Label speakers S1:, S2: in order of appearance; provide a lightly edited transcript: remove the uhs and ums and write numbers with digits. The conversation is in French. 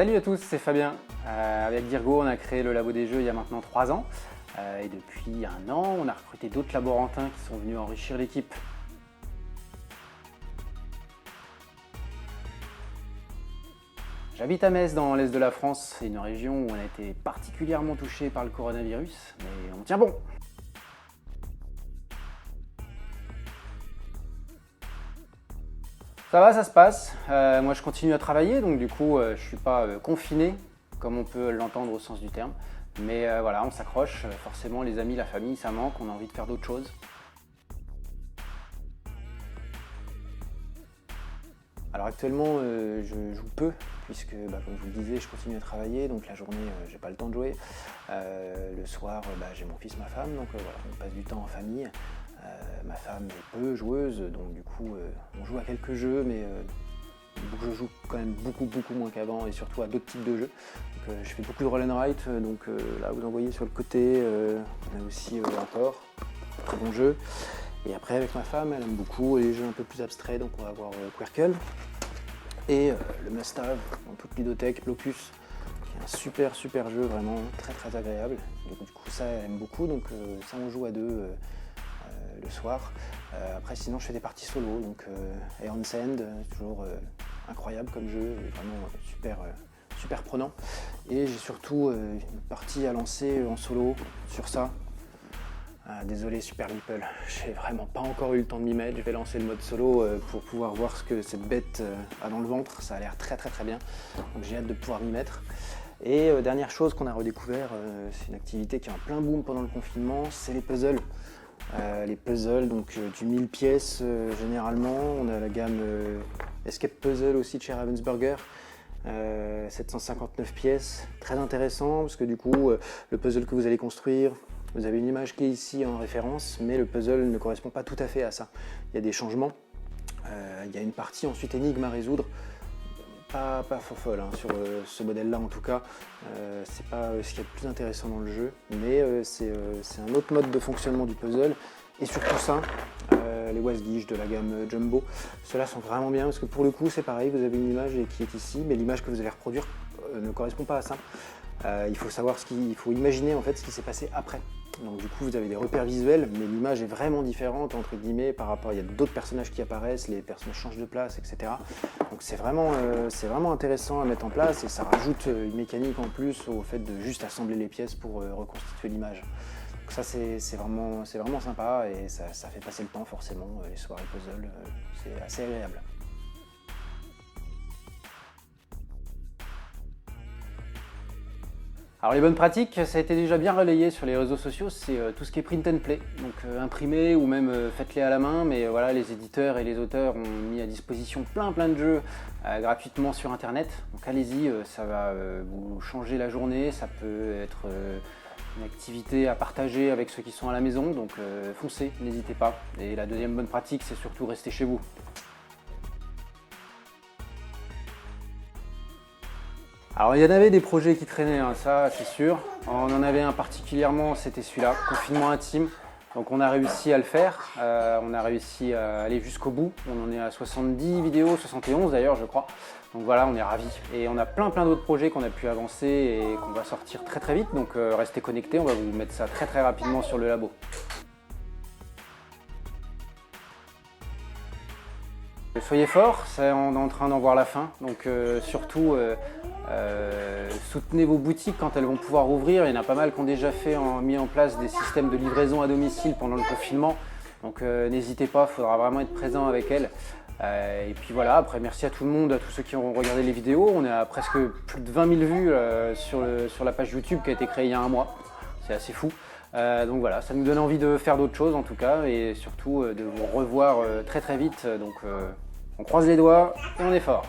S1: Salut à tous, c'est Fabien. Avec Dirgo, on a créé le Labo des Jeux il y a maintenant 3 ans. Et depuis 1 an, on a recruté d'autres laborantins qui sont venus enrichir l'équipe. J'habite à Metz, dans l'est de la France. C'est une région où on a été particulièrement touché par le coronavirus, mais on tient bon. Ça va, ça se passe. Moi, je continue à travailler, donc du coup, je ne suis pas confiné, comme on peut l'entendre au sens du terme. Mais voilà, on s'accroche. Forcément, les amis, la famille, ça manque. On a envie de faire d'autres choses. Alors actuellement, je joue peu, puisque, comme je vous le disais, je continue à travailler. Donc la journée, j'ai pas le temps de jouer. Le soir, j'ai mon fils, ma femme. Donc voilà, on passe du temps en famille. Ma femme est peu joueuse, donc du coup on joue à quelques jeux, mais je joue quand même beaucoup moins qu'avant, et surtout à d'autres types de jeux. Donc, je fais beaucoup de roll and write, donc là vous en voyez sur le côté, on a aussi encore un bon jeu. Et après avec ma femme, elle aime beaucoup les jeux un peu plus abstraits, donc on va avoir Quirkle et le must-have en toute ludothèque, Locus, qui est un super jeu, vraiment très agréable. Du coup ça elle aime beaucoup, donc ça on joue à deux le soir. Après sinon je fais des parties solo, donc Aeon Sand, toujours incroyable comme jeu, vraiment super prenant. Et j'ai surtout une partie à lancer en solo sur ça. Désolé Super Meeple, j'ai vraiment pas encore eu le temps de m'y mettre. Je vais lancer le mode solo pour pouvoir voir ce que cette bête a dans le ventre. Ça a l'air très bien, donc j'ai hâte de pouvoir m'y mettre. Et dernière chose qu'on a redécouvert, c'est une activité qui est en plein boom pendant le confinement, c'est les puzzles. Les puzzles, donc du 1000 pièces généralement. On a la gamme Escape Puzzle aussi de chez Ravensburger, 759 pièces, très intéressant parce que du coup le puzzle que vous allez construire, vous avez une image qui est ici en référence, mais le puzzle ne correspond pas tout à fait à ça. Il y a des changements, il y a une partie ensuite énigme à résoudre. Pas folle hein, sur ce modèle là en tout cas, c'est pas ce qu'il y a de plus intéressant dans le jeu, mais c'est un autre mode de fonctionnement du puzzle, et surtout ça, les Wasguiches de la gamme Jumbo, ceux-là sont vraiment bien parce que pour le coup c'est pareil, vous avez une image qui est ici, mais l'image que vous allez reproduire ne correspond pas à ça. Il faut savoir il faut imaginer en fait ce qui s'est passé après. Donc du coup vous avez des repères visuels, mais l'image est vraiment différente entre guillemets par rapport, il y a d'autres personnages qui apparaissent, les personnages changent de place, etc. Donc c'est vraiment intéressant à mettre en place, et ça rajoute une mécanique en plus au fait de juste assembler les pièces pour reconstituer l'image. Donc ça c'est vraiment sympa, et ça fait passer le temps forcément, les soirées puzzle, c'est assez agréable. Alors les bonnes pratiques, ça a été déjà bien relayé sur les réseaux sociaux, c'est tout ce qui est print and play, donc imprimé ou même faites-les à la main, mais voilà, les éditeurs et les auteurs ont mis à disposition plein de jeux gratuitement sur internet, donc allez-y, ça va vous changer la journée, ça peut être une activité à partager avec ceux qui sont à la maison, donc foncez, n'hésitez pas. Et la deuxième bonne pratique, c'est surtout rester chez vous. Alors il y en avait des projets qui traînaient, hein, ça c'est sûr. On en avait un particulièrement, c'était celui-là, confinement intime. Donc on a réussi à le faire, on a réussi à aller jusqu'au bout. On en est à 70 vidéos, 71 d'ailleurs je crois. Donc voilà, on est ravis. Et on a plein d'autres projets qu'on a pu avancer et qu'on va sortir très vite. Donc restez connectés, on va vous mettre ça très rapidement sur le labo. Soyez forts, on est en train d'en voir la fin, donc surtout soutenez vos boutiques quand elles vont pouvoir ouvrir. Il y en a pas mal qui ont déjà mis en place des systèmes de livraison à domicile pendant le confinement, donc n'hésitez pas, il faudra vraiment être présent avec elles. Et puis voilà, après merci à tout le monde, à tous ceux qui ont regardé les vidéos. On est à presque plus de 20 000 vues sur la page YouTube qui a été créée il y a 1 mois, c'est assez fou. Donc voilà, ça nous donne envie de faire d'autres choses en tout cas, et surtout de vous revoir très vite. Donc on croise les doigts et on est fort.